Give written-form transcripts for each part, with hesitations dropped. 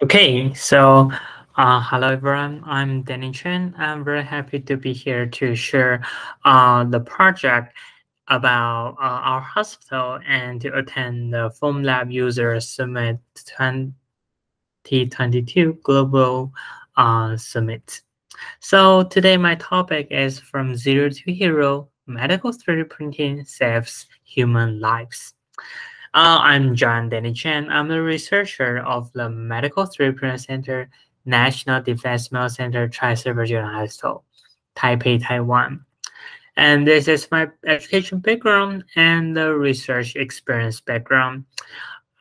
Okay, so hello everyone. I'm Danny Chen. I'm very happy to be here to share the project about our hospital and to attend the Formlab User Summit 2022 Global Summit. So today my topic is From Zero to Hero, Medical 3D Printing Saves Human Lives. I'm John Denny Chen. I'm the researcher of the Medical 3D Printer Center, National Defense Medical Center, Tri-Silver General Hospital, Taipei, Taiwan. And this is my education background and the research experience background.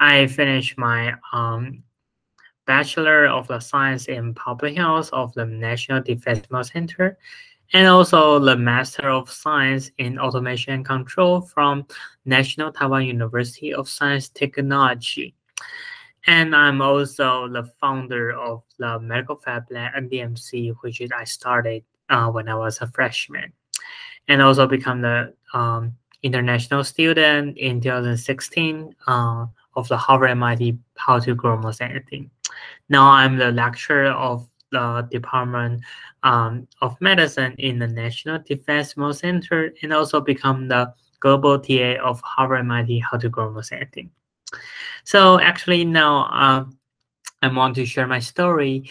I finished my Bachelor of the Science in Public Health of the National Defense Medical Center, and also the Master of Science in Automation and Control from National Taiwan University of Science Technology. And I'm also the founder of the Medical Fab Lab NDMC, which I started when I was a freshman, and also become the international student in 2016 of the Harvard MIT How to Grow Most Anything. Now I'm the lecturer of the Department of Medicine in the National Defense Medical Center, and also become the global TA of Harvard MIT How to Grow Most Anything. So actually now I want to share my story.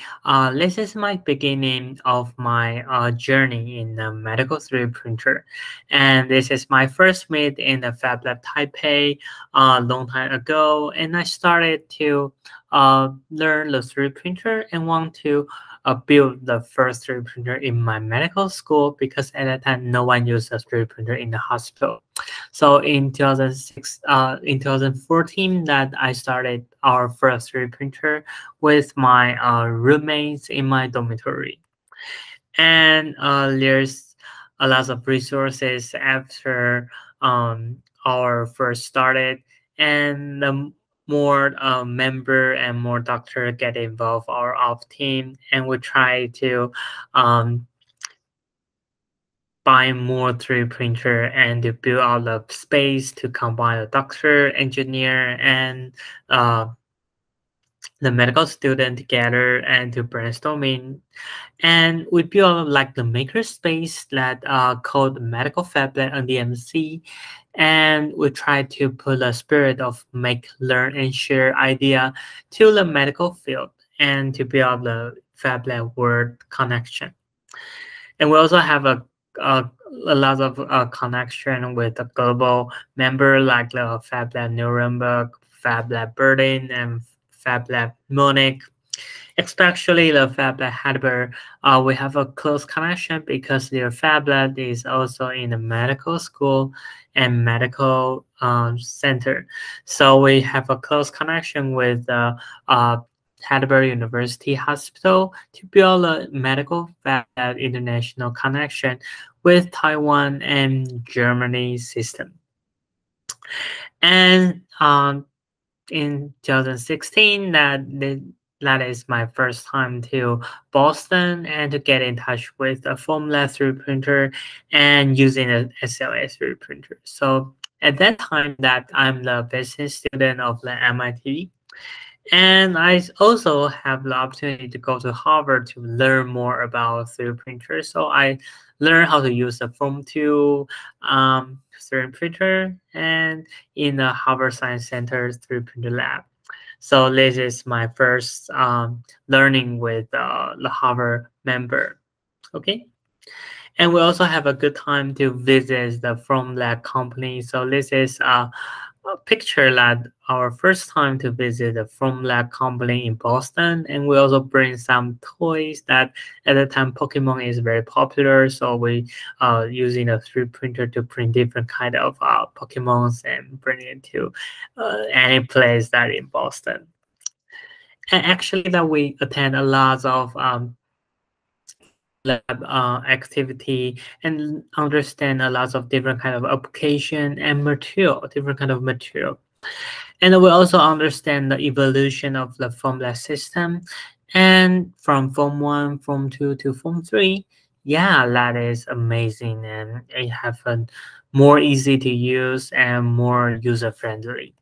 This is my beginning of my journey in the medical 3D printer. And this is my first meet in the Fab Lab Taipei a long time ago. And I started to learn the 3D printer and want to build the first 3D printer in my medical school, because at that time no one used a 3D printer in the hospital. So in 2014 that I started our first 3D printer with my roommates in my dormitory. And there's a lot of resources after our first started, and the more member and more doctor get involved our off team, and we try to buy more 3D printer and to build out the space to combine the doctor, engineer, and the medical student together and to brainstorming. And we built like the maker space that called Medical Fab Lab on DMC. And we try to put the spirit of make, learn, and share idea to the medical field and to build the Fab Lab world connection. And we also have a lot of connection with the global member like the Fab Lab Nuremberg, Fab Lab Berlin, and Fab Lab Munich. Especially the Fab Lab Heidelberg, we have a close connection because their Fab Lab is also in the medical school and medical center. So we have a close connection with the Heidelberg University Hospital to build a medical Fab Lab international connection with Taiwan and Germany system. And in 2016, that is my first time to Boston and to get in touch with a Formlabs 3D printer and using a SLA 3D printer. So at that time that I'm the business student of the MIT, and I also have the opportunity to go to Harvard to learn more about 3D printers. So I learned how to use the Form 2 3D printer and in the Harvard Science Center 3D printer lab. So this is my first learning with the Harvard member. Okay. And we also have a good time to visit the Formlabs company. So this is a picture that our first time to visit the Formlabs company in Boston. And we also bring some toys that at the time Pokemon is very popular. So we using a 3D printer to print different kind of Pokemons and bring it to any place that in Boston. And actually that we attend a lot of lab activity and understand a lot of different kind of application and material, different kind of material. And we also understand the evolution of the Formlabs system, and from Form 1, Form 2 to Form 3. Yeah, that is amazing, and it have a more easy to use and more user friendly.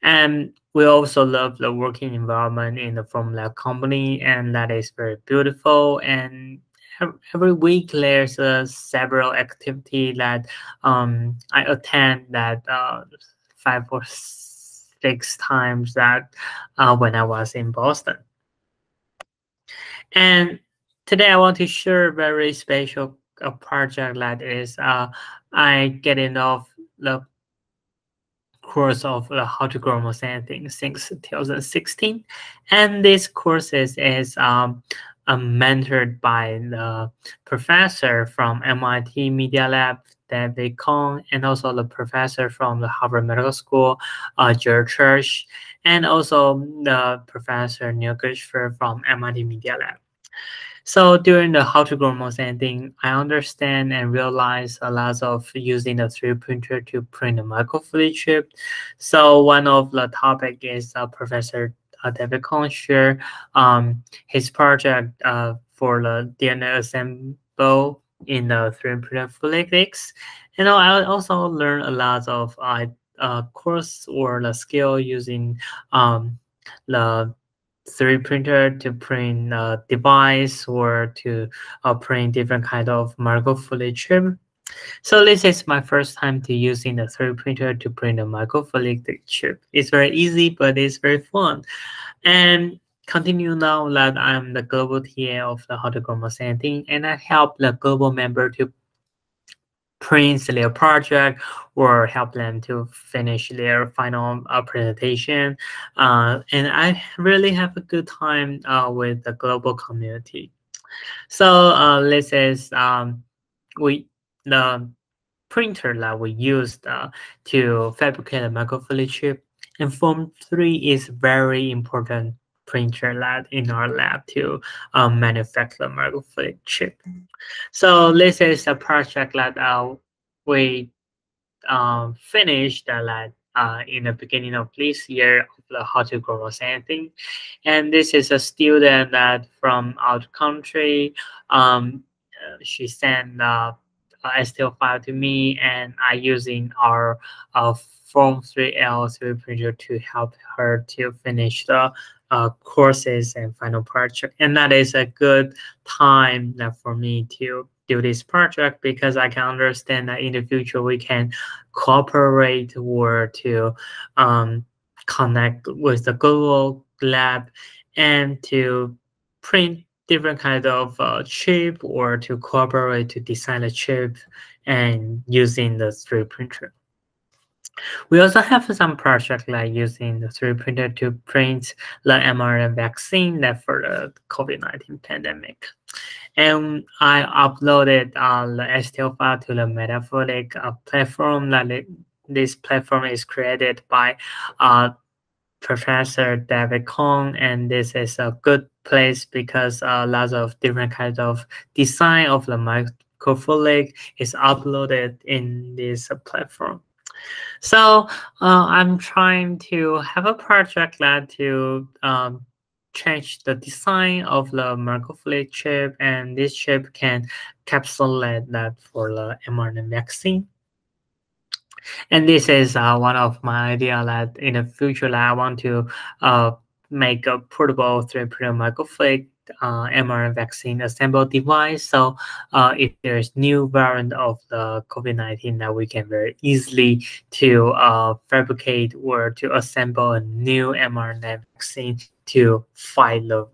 And we also love the working environment in the Formlabs company, and that is very beautiful. And every week there's several activity that I attend that 5 or 6 times that when I was in Boston. And today I want to share a very special project that is I get involved the course of how to grow more anything since 2016, and this course is mentored by the professor from MIT Media Lab, David Kong, and also the professor from the Harvard Medical School, Jared Church, and also the professor Neil Gershfer from MIT Media Lab. So during the how to grow most anything, I understand and realize a lot of using the 3D printer to print a microfluidic chip. So one of the topic is Professor David Kong share his project for the DNA assemble in the 3D printer fluidics. And I also learned a lot of course or the skill using the 3D printer to print a device or to print different kind of microfluidic chip. So this is my first time to using the 3D printer to print a microfluidic chip. It's very easy, but it's very fun. And continue now that I'm the global TA of the How to Grow More Thing, and I help the global member to print their project or help them to finish their final presentation. And I really have a good time with the global community. So this is the printer that we used to fabricate a microfluidic chip. And Form 3 is very important printer lab in our lab to manufacture microfluidic chip. So this is a project that we finished in the beginning of this year of the How to Grow Anything. And this is a student that from out country. She sent a STL file to me, and I using our Form 3L 3D printer to help her to finish the courses and final project. And that is a good time for me to do this project, because I can understand that in the future we can cooperate or to connect with the global lab and to print different kind of chip, or to cooperate to design a chip and using the 3D printer. We also have some project like using the 3D printer to print the mRNA vaccine that for the COVID-19 pandemic. And I uploaded the STL file to the Metafluidic platform. This platform is created by Professor David Kong, and this is a good place because lots of different kinds of design of the microfluidic is uploaded in this platform. So I'm trying to have a project that to change the design of the microfluidic chip, and this chip can encapsulate that for the mRNA vaccine. And this is one of my idea that in the future that I want to make a portable 3D printer microfluidic mRNA vaccine assemble device. So if there's new variant of the COVID-19, that we can very easily to fabricate or to assemble a new mRNA vaccine to fight the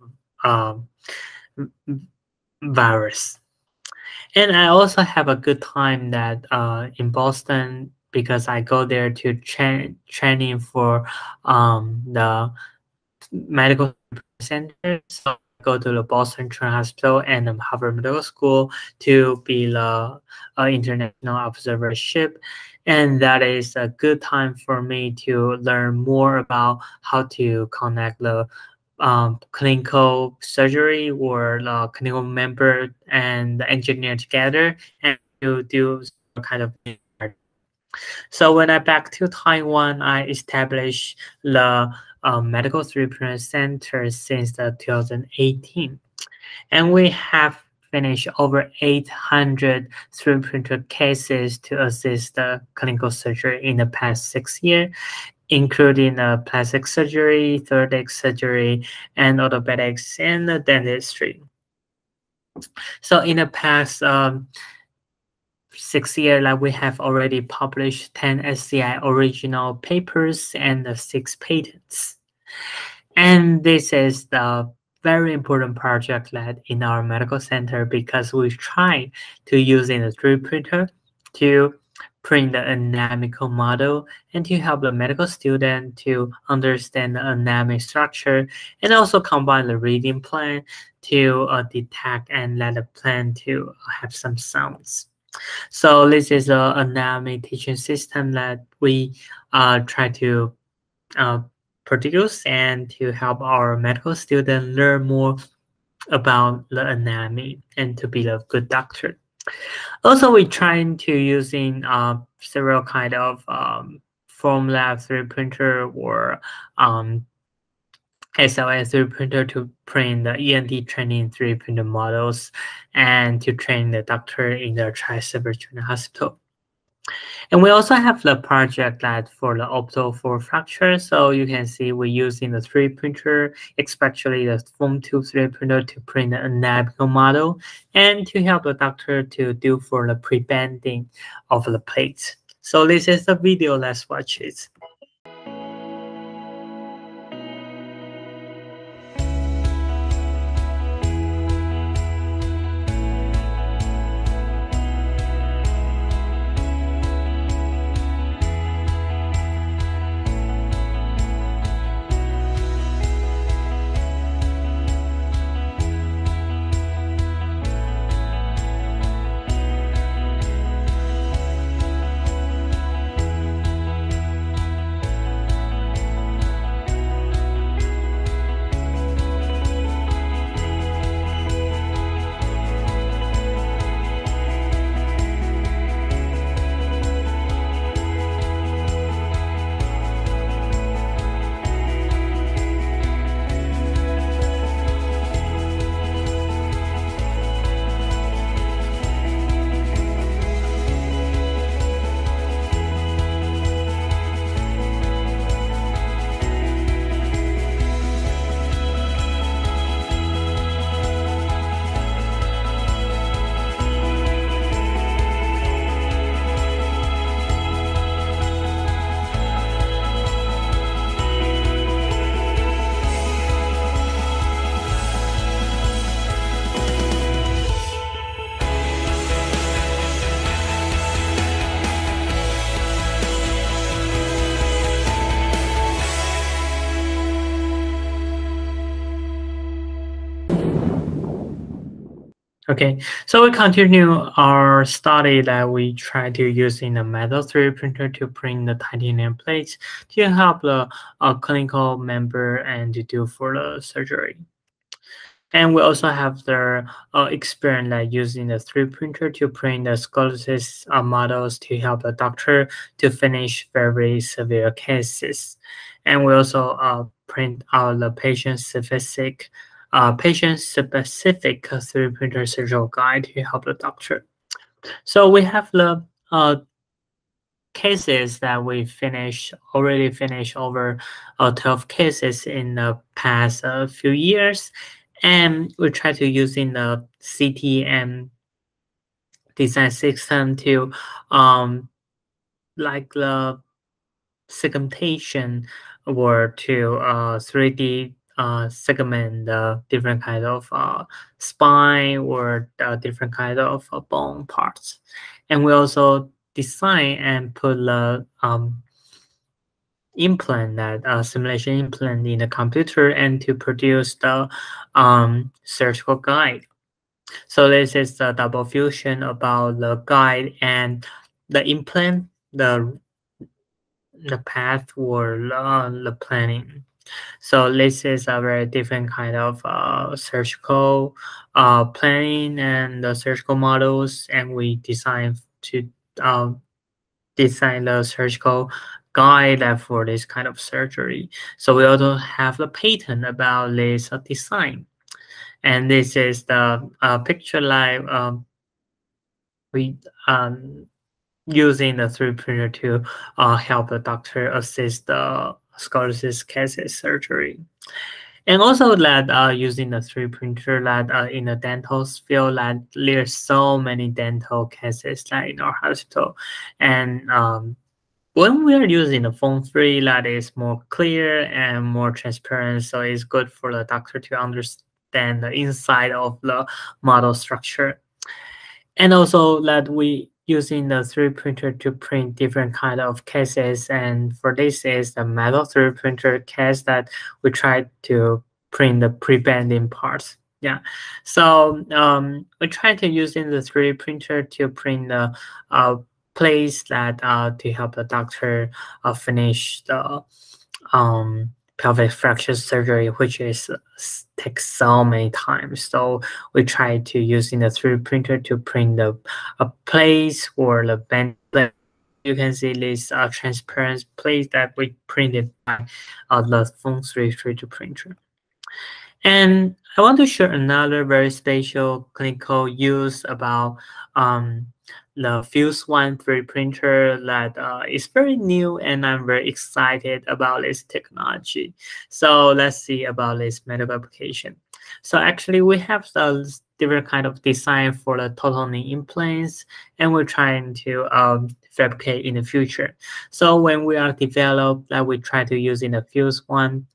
virus. And I also have a good time that in Boston, because I go there to training for the medical center. So I go to the Boston Children's Hospital and the Harvard Medical School to be the international observership. And that is a good time for me to learn more about how to connect the clinical surgery or the clinical member and the engineer together and to do some kind of. So when I back to Taiwan, I established the Medical 3D Printer Center since 2018. And we have finished over 800 3D printer cases to assist the clinical surgery in the past 6 years. including plastic surgery, thoracic surgery, and orthopedics and dentistry. So in the past 6 years, like we have already published 10 SCI original papers and 6 patents. And this is the very important project that in our medical center, because we try to use in the 3D printer to print the anatomical model and to help the medical student to understand the anatomic structure, and also combine the reading plan to detect and let the plan to have some sounds. So this is an anatomy teaching system that we try to produce and to help our medical students learn more about the anatomy and to be a good doctor. Also, we're trying to using several kind of Formlabs 3D printer or SLS 3D printer to print the ENT training 3D printer models and to train the doctor in the tri-surgery hospital. And we also have the project that for the opto for fracture. So you can see we're using the 3D printer, especially the foam tube 3D printer, to print the anatomical model and to help the doctor to do for the pre-bending of the plates. So this is the video. Let's watch it. Okay, so we continue our study that we try to use in the metal 3D printer to print the titanium plates to help the clinical member and to do for the surgery. And we also have the experience like using the 3D printer to print the scoliosis models to help the doctor to finish very severe cases. And we also print out the patient-specific 3D printer surgical guide to help the doctor. So we have the cases that we already finished over 12 cases in the past few years. And we try to using the CTM design system to like the segmentation or to 3D segment the different kind of spine or different kind of bone parts. And we also design and put the implant, that simulation implant in the computer, and to produce the surgical guide. So this is the double fusion about the guide and the implant, the path or the planning. So this is a very different kind of surgical planning and the surgical models, and we design to design the surgical guide for this kind of surgery. So we also have the patent about this design. And this is the picture like we using the 3D printer to help the doctor assist the scoliosis cases surgery. And also that using the 3D printer that in the dental field, that there's so many dental cases that in our hospital. And when we are using the phone-free, that is more clear and more transparent, so it's good for the doctor to understand the inside of the model structure. And also that we using the 3D printer to print different kind of cases, and for this is the metal 3D printer case that we try to print the pre-bending parts. Yeah, so we try to using the 3D printer to print the place that to help the doctor finish the pelvic fracture surgery, which is takes so many times. So we try to using the 3D printer to print the place or the bend. You can see this transparent place that we printed by the Phone-free 3D printer. And I want to share another very special clinical use about the Fuse One 3D printer that is very new, and I'm very excited about this technology. So let's see about this medical application. So actually we have the different kind of design for the total knee implants, and we're trying to fabricate in the future. So when we are developed that we try to use in the Fuse One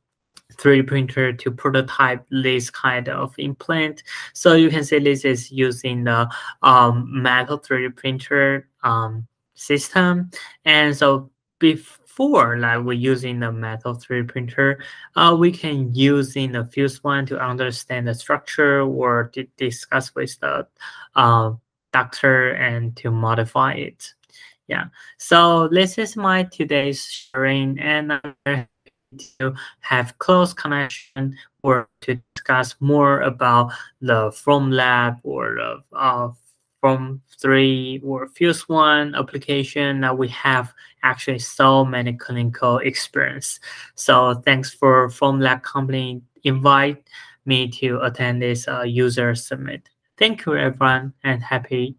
3D printer to prototype this kind of implant. So you can see this is using the metal 3D printer system. And so before like we're using the metal 3D printer, we can use in the Fuse One to understand the structure or to discuss with the doctor and to modify it. Yeah, so this is my today's sharing, and I'm very to have close connection or to discuss more about the Formlabs or the Form 3 or Fuse One application that we have actually so many clinical experience. So thanks for Formlabs company invite me to attend this user summit. Thank you everyone, and happy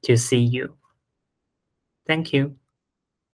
to see you. Thank you.